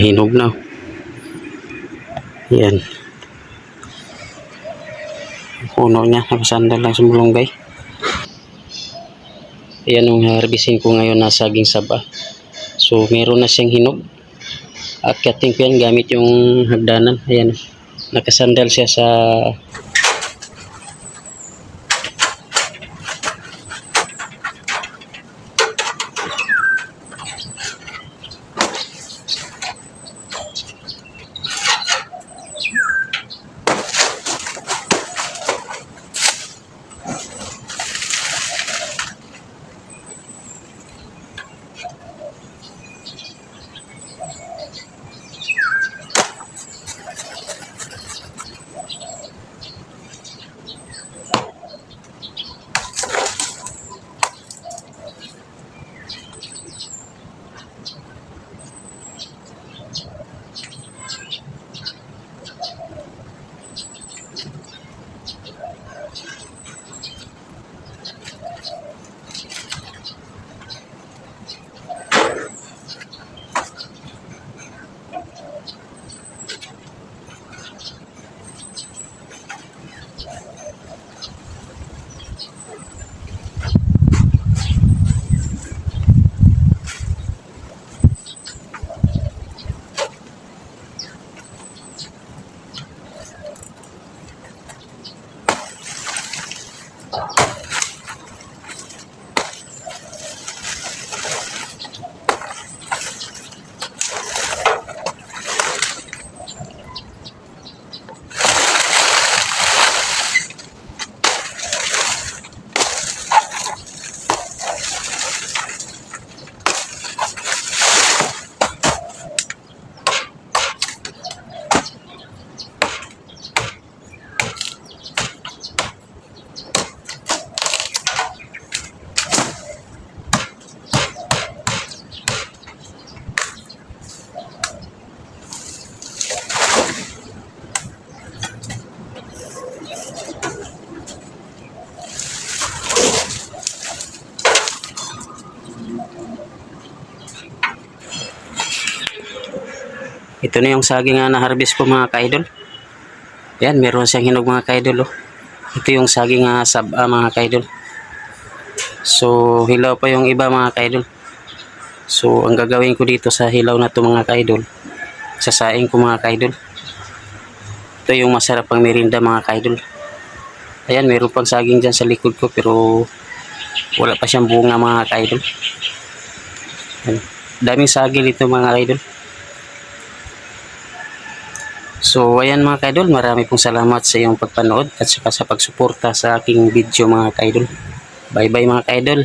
Hinog na. Yan. Puno niya. Nakasandal lang sa malunggay. Yan ang harbisin ko ngayon na saging saba. So, meron na siyang hinog. Akyatin ko yan gamit yung hagdanan. Ayan. Nakasandal siya sa ito na yung saging na harvest ko mga kaidol. Yan, meron siyang hinog mga kaidol. Oh. Ito yung saging saba mga kaidol. So, hilaw pa yung iba mga kaidol. So, ang gagawin ko dito sa hilaw na to mga kaidol, sasaing ko mga kaidol. Ito yung masarap pang merinda mga kaidol. Ayan, meron pang saging dyan sa likod ko pero wala pa siyang bunga mga kaidol. Ayan. Daming saging dito mga kaidol. So, ayan mga kaidol, marami pong salamat sa iyong pagpanood at saka sa pagsuporta sa aking video mga kaidol. Bye bye mga kaidol.